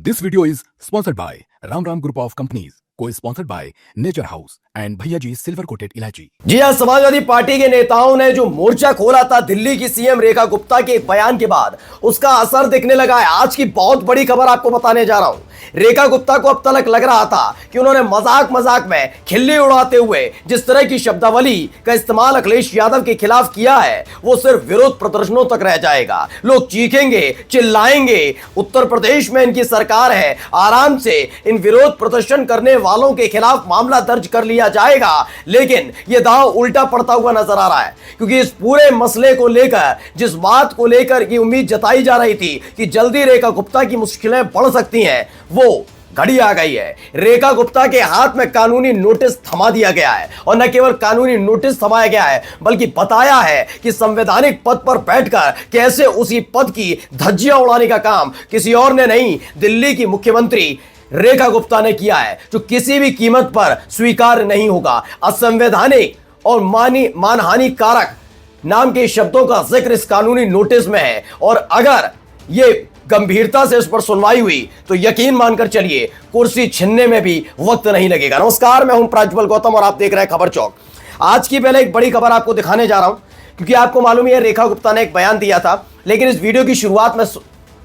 This video is sponsored by Ram Ram Group of Companies, co-sponsored by Nature House and Bhaiya Ji Silver Coated Ilaichi। जी हाँ, Samajwadi party के नेताओं ने जो मोर्चा खोला था दिल्ली की सीएम रेखा गुप्ता के एक बयान के बाद, उसका असर दिखने लगा है। आज की बहुत बड़ी खबर आपको बताने जा रहा हूं। रेखा गुप्ता को अब तक लग रहा था कि उन्होंने मजाक में खिल्ली उड़ाते हुए जिस तरह की शब्दावली का इस्तेमाल अखिलेश यादव के खिलाफ किया है, वो सिर्फ विरोध प्रदर्शनों तक रह जाएगा। लोग चीखेंगे, चिल्लाएंगे। उत्तर प्रदेश में इनकी सरकार है, आराम से इन विरोध प्रदर्शन करने वालों के खिलाफ मामला दर्ज कर लिया जाएगा। लेकिन यह दांव उल्टा पड़ता हुआ नजर आ रहा है, क्योंकि इस पूरे मसले को लेकर, जिस बात को लेकर की उम्मीद जताई जा रही थी कि जल्दी रेखा गुप्ता की मुश्किलें बढ़ सकती हैं, वो घड़ी आ गई है। रेखा गुप्ता के हाथ में कानूनी नोटिस थमा दिया गया है, और न केवल कानूनी नोटिस थमाया गया है, बल्कि बताया है कि संवैधानिक पद पर बैठकर कैसे उसी पद की धज्जियां उड़ाने का काम किसी और ने नहीं, दिल्ली की मुख्यमंत्री रेखा गुप्ता ने किया है, जो किसी भी कीमत पर स्वीकार नहीं होगा। असंवैधानिक और मानहानि कारक नाम के शब्दों का जिक्र इस कानूनी नोटिस में है, और अगर यह गंभीरता से इस पर सुनवाई हुई तो यकीन मानकर चलिए कुर्सी छीनने में भी वक्त नहीं लगेगा। नमस्कार, मैं हूं प्राज्वल गौतम और आप देख रहे हैं खबर चौक। आज की पहले एक बड़ी खबर आपको दिखाने जा रहा हूं, क्योंकि आपको मालूम है रेखा गुप्ता ने एक बयान दिया था, लेकिन इस वीडियो की शुरुआत में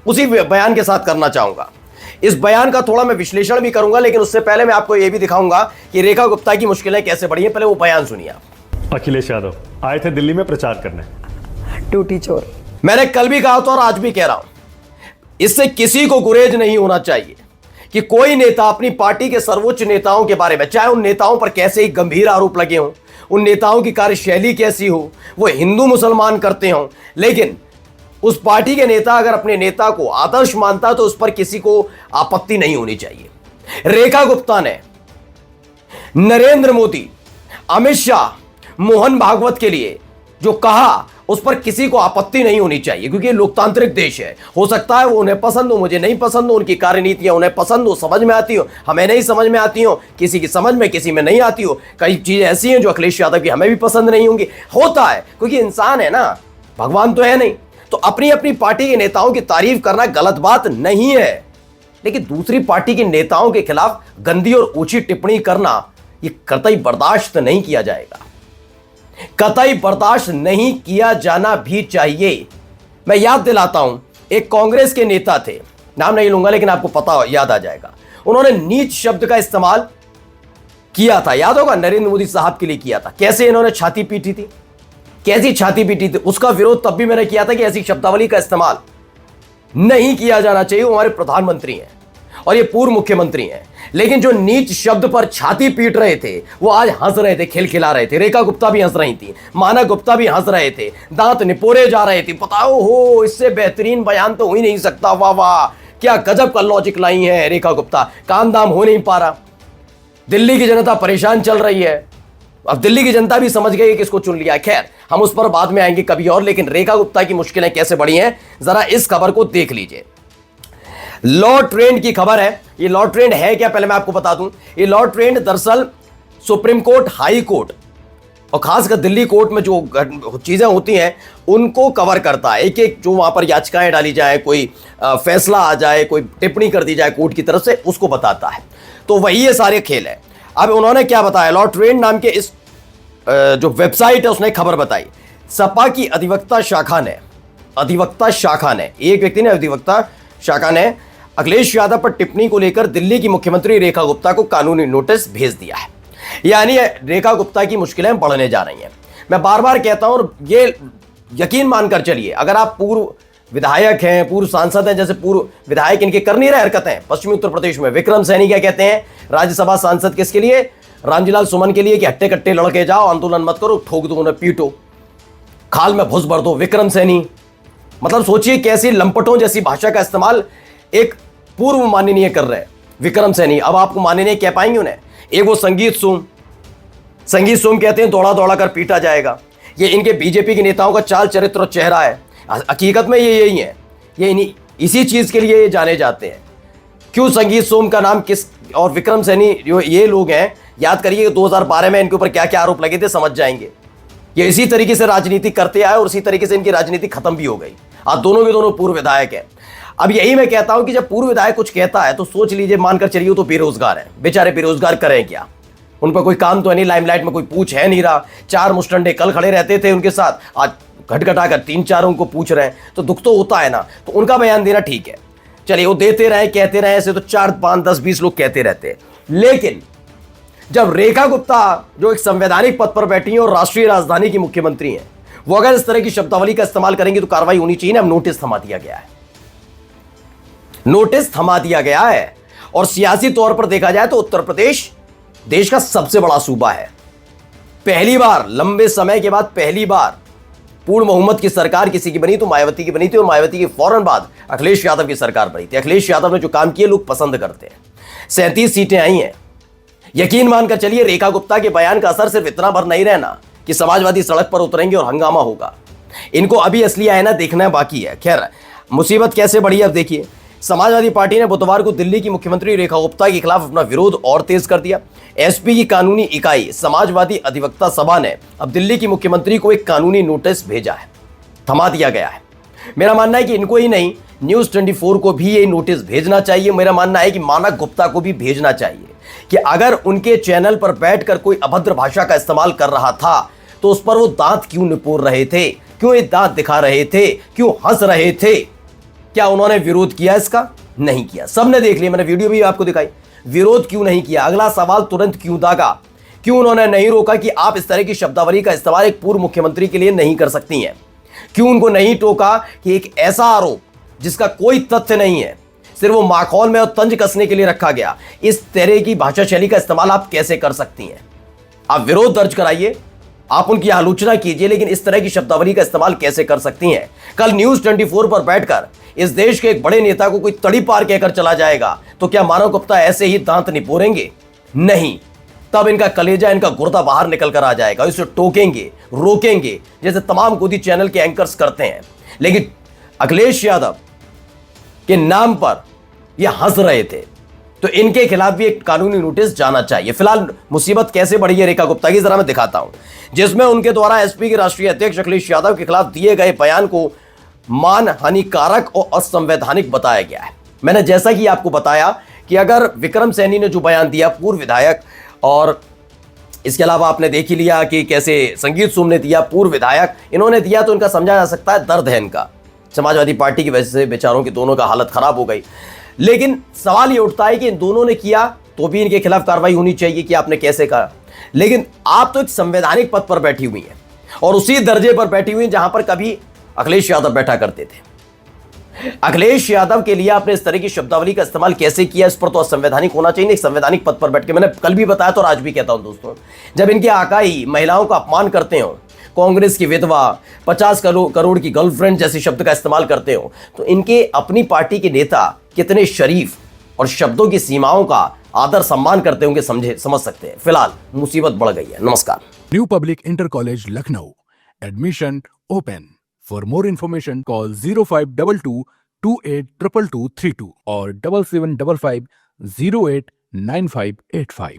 उसी बयान के साथ करना चाहूंगा। इस बयान का थोड़ा मैं विश्लेषण भी करूंगा, लेकिन उससे पहले मैं आपको यह भी दिखाऊंगा कि रेखा गुप्ता की मुश्किलें कैसे बढ़ी हैं। पहले वो बयान सुनिए। अखिलेश यादव आए थे दिल्ली में प्रचार करने। टूटी चोर। मैंने कल भी कहा था और आज भी कह रहा हूं, इससे किसी को गुरेज नहीं होना चाहिए कि कोई नेता अपनी पार्टी के सर्वोच्च नेताओं के बारे में, चाहे उन नेताओं पर कैसे ही गंभीर आरोप लगे हों, उन नेताओं की कार्यशैली कैसी हो, वो हिंदू मुसलमान करते हों, लेकिन उस पार्टी के नेता अगर अपने नेता को आदर्श मानता तो उस पर किसी को आपत्ति नहीं होनी चाहिए। रेखा गुप्ता ने नरेंद्र मोदी, अमित शाह, मोहन भागवत के लिए जो कहा, उस पर किसी को आपत्ति नहीं होनी चाहिए, क्योंकि लोकतांत्रिक देश है। हो सकता है वो उन्हें पसंद हो, मुझे नहीं पसंद हो, उनकी कार्यनीतियां उन्हें पसंद हो, समझ में आती हो, हमें नहीं समझ में आती हो, किसी की समझ में, किसी में नहीं आती हो। कई चीजें ऐसी हैं जो अखिलेश यादव की हमें भी पसंद नहीं होंगी। होता है, क्योंकि इंसान है ना, भगवान तो है नहीं। तो अपनी अपनी पार्टी के नेताओं की तारीफ करना गलत बात नहीं है, लेकिन दूसरी पार्टी के नेताओं के खिलाफ गंदी और ऊंची टिप्पणी करना, यह कतई बर्दाश्त नहीं किया जाएगा, कतई बर्दाश्त नहीं किया जाना भी चाहिए। मैं याद दिलाता हूं, एक कांग्रेस के नेता थे, नाम नहीं लूंगा लेकिन आपको पता याद आ जाएगा, उन्होंने नीच शब्द का इस्तेमाल किया था, याद होगा, नरेंद्र मोदी साहब के लिए किया था। कैसे इन्होंने छाती पीटी थी, कैसी छाती पीटी थी, उसका विरोध तब भी मैंने किया था कि ऐसी शब्दावली का इस्तेमाल नहीं किया जाना चाहिए। वो हमारे प्रधानमंत्री हैं और ये पूर्व मुख्यमंत्री हैं, लेकिन जो नीच शब्द पर छाती पीट रहे थे वो आज हंस रहे थे, खिलखिला रहे थे। रेखा गुप्ता भी हंस रही थी, माना गुप्ता भी हंस रहे थे, दांत निपोरे जा रहे थे। बताओ हो, इससे बेहतरीन बयान तो हो ही नहीं सकता। वाह वाह, क्या गजब का लॉजिक लाई है रेखा गुप्ता। काम दाम हो नहीं पा रहा, दिल्ली की जनता परेशान चल रही है। अब दिल्ली की जनता भी समझ गई कि किसको चुन लिया। खैर, हम उस पर बाद में आएंगे कभी और, लेकिन रेखा गुप्ता की मुश्किलें कैसे बढ़ी हैं, जरा इस खबर को देख लीजिए। लॉ ट्रेंड की खबर है। ये लॉ ट्रेंड है क्या, पहले मैं आपको बता दूं। ये लॉ ट्रेंड दरअसल सुप्रीम कोर्ट, हाई कोर्ट और खासकर दिल्ली कोर्ट में जो चीजें होती हैं उनको कवर करता है। एक एक जो वहां पर याचिकाएं डाली जाए, कोई फैसला आ जाए, कोई टिप्पणी कर दी जाए कोर्ट की तरफ से, उसको बताता है। तो वही ये सारे खेल है। अब उन्होंने क्या बताया, लॉ ट्रेंड नाम के इस जो वेबसाइट है उसने खबर बताई। सपा की अधिवक्ता शाखा ने, एक व्यक्ति ने, अधिवक्ता शाखा ने अखिलेश यादव पर टिप्पणी को लेकर दिल्ली की मुख्यमंत्री रेखा गुप्ता को कानूनी नोटिस भेज दिया है। यानी रेखा गुप्ता की मुश्किलें बढ़ने जा रही हैं। मैं बार बार कहता हूं, और ये यकीन मानकर चलिए, अगर आप पूर्व विधायक हैं, पूर्व सांसद हैं, जैसे पूर्व विधायक इनके कर नहीं रहे हरकतें पश्चिमी उत्तर प्रदेश में। विक्रम सैनी क्या कहते हैं, राज्यसभा सांसद किसके लिए, रामजीलाल सुमन के लिए, कि हट्टे कट्टे लड़के जाओ, आंदोलन मत करो, ठोक दो उन्हें, पीटो, खाल में भुस भर दो। विक्रम सैनी, मतलब सोचिए कैसी लंपटों जैसी भाषा का इस्तेमाल एक पूर्व माननीय कर रहे हैं विक्रम सैनी। अब आपको माननीय कह पाएंगे उन्हें। एक वो संगीत सोम कहते हैं, दौड़ा दौड़ा कर पीटा जाएगा। ये इनके बीजेपी के नेताओं का चाल चरित्र और चेहरा है। हकीकत में ये यही है, ये इसी चीज के लिए जाने जाते हैं। क्यों संगीत सोम का नाम किस, और विक्रम सैनी जो ये लोग हैं, याद करिए 2012 में इनके ऊपर क्या क्या आरोप लगे थे, समझ जाएंगे। ये इसी तरीके से राजनीति करते आए और इसी तरीके से इनकी राजनीति खत्म भी हो गई। आज दोनों के दोनों पूर्व विधायक हैं। अब यही मैं कहता हूं कि जब पूर्व विधायक कुछ कहता है तो सोच लीजिए, मानकर चलिए तो बेरोजगार है, बेचारे बेरोजगार करें क्या, उन पर कोई काम तो है नहीं, लाइमलाइट में कोई पूछ है नहीं रहा। 4 मुस्टंडे कल खड़े रहते थे उनके साथ, आज घटघटाकर 3-4 उनको पूछ रहे हैं, तो दुख तो होता है ना। तो उनका बयान देना ठीक है, चलिए वो देते रहे, कहते रहे, ऐसे तो 4, 5, 10, 20 लोग कहते रहते हैं। लेकिन जब रेखा गुप्ता जो एक संवैधानिक पद पर बैठी हैं और राष्ट्रीय राजधानी की मुख्यमंत्री हैं, वो अगर इस तरह की शब्दावली का इस्तेमाल करेंगे तो कार्रवाई होनी चाहिए ना। अब नोटिस थमा दिया गया है, नोटिस थमा दिया गया है। और सियासी तौर पर देखा जाए तो उत्तर प्रदेश देश का सबसे बड़ा सूबा है। पहली बार लंबे समय के बाद पहली बार पूर्ण बहुमत की सरकार किसी की बनी तो मायावती की बनी थी, और मायावती के फौरन बाद अखिलेश यादव की सरकार बनी थी। अखिलेश यादव ने जो काम किए लोग पसंद करते हैं। 37 सीटें आई हैं। यकीन मानकर चलिए रेखा गुप्ता के बयान का असर सिर्फ इतना भर नहीं रहना कि समाजवादी सड़क पर उतरेंगे और हंगामा होगा। इनको अभी असली आईना देखना बाकी है। खैर, मुसीबत कैसे बढ़ी अब देखिए। समाजवादी पार्टी ने बुधवार को दिल्ली की मुख्यमंत्री रेखा गुप्ता के खिलाफ अपना विरोध और तेज कर दिया। एसपी की कानूनी इकाई समाजवादी अधिवक्ता सभा ने अब दिल्ली की मुख्यमंत्री को एक कानूनी नोटिस भेजा है, थमा दिया गया है। मेरा मानना है कि इनको ही नहीं, न्यूज 24 को भी ये नोटिस भेजना चाहिए। मेरा मानना है कि मानक गुप्ता को भी भेजना चाहिए कि अगर उनके चैनल पर बैठकर कोई अभद्र भाषा का इस्तेमाल कर रहा था तो उस पर वो दांत क्यों निपोर रहे थे, क्यों ये दांत दिखा रहे थे, क्यों हंस रहे थे। क्या उन्होंने विरोध किया इसका? नहीं किया, सबने देख लिया, मैंने वीडियो भी आपको दिखाई। विरोध क्यों नहीं किया? अगला सवाल तुरंत क्यों दागा? क्यों उन्होंने नहीं रोका कि आप इस तरह की शब्दावली का इस्तेमाल एक पूर्व मुख्यमंत्री के लिए नहीं कर सकती हैं? क्यों उनको नहीं टोका कि एक ऐसा आरोप जिसका कोई तथ्य नहीं है, सिर्फ वो माखौल में और तंज कसने के लिए रखा गया, इस तरह की भाषा शैली का इस्तेमाल आप कैसे कर सकती हैं? आप विरोध दर्ज कराइए, आप उनकी आलोचना कीजिए, लेकिन इस तरह की शब्दावली का इस्तेमाल कैसे कर सकती हैं? कल न्यूज 24 पर बैठकर इस देश के एक बड़े नेता को कोई तड़ी पार कहकर चला जाएगा तो क्या मानव गुप्ता ऐसे ही दांत निपोरेंगे? नहीं, तब इनका कलेजा, इनका गुर्दा बाहर निकल कर आ जाएगा। इसे टोकेंगे, रोकेंगे, जैसे तमाम गोदी चैनल के एंकर्स करते हैं। लेकिन अखिलेश यादव के नाम पर ये हंस रहे थे, तो इनके खिलाफ भी एक कानूनी नोटिस जाना चाहिए। फिलहाल मुसीबत कैसे बढ़ी है रेखा गुप्ता की, जरा मैं दिखाता हूं, जिसमें उनके द्वारा एसपी के राष्ट्रीय अध्यक्ष अखिलेश यादव के खिलाफ दिए गए बयान को मान हानिकारक और असंवैधानिक बताया गया है। मैंने जैसा कि आपको बताया कि अगर विक्रम सैनी ने जो बयान दिया, पूर्व विधायक, और इसके अलावा आपने देख ही लिया कि कैसे संगीत सोम ने दिया, पूर्व विधायक, इन्होंने दिया, तो इनका समझा जा सकता है दर्द है इनका। समाजवादी पार्टी की वजह से बेचारों की दोनों का हालत खराब हो गई। लेकिन सवाल ये उठता है कि इन दोनों ने किया तो भी इनके खिलाफ कार्रवाई होनी चाहिए कि आपने कैसे कहा। लेकिन आप तो एक संवैधानिक पद पर बैठी हुई हैं और उसी दर्जे पर बैठी हुई हैं जहां पर कभी अखिलेश यादव बैठा करते थे। अखिलेश यादव के लिए आपने इस तरह की शब्दावली का इस्तेमाल कैसे किया, इस पर तो असंवैधानिक होना चाहिए। एक संवैधानिक पद पर बैठ के, मैंने कल भी बताया तो आज भी कहता हूं दोस्तों, जब इनके आका ही महिलाओं का अपमान करते हो, कांग्रेस की विधवा, 50 करोड़ की गर्लफ्रेंड जैसे शब्द का इस्तेमाल करते हो, तो इनके अपनी पार्टी के नेता कितने शरीफ और शब्दों की सीमाओं का आदर सम्मान करते होंगे, समझ सकते हैं। फिलहाल मुसीबत बढ़ गई है। नमस्कार। New Public Inter College Lucknow. Admission open. For more information, call 0522 282232 or 7755 089585.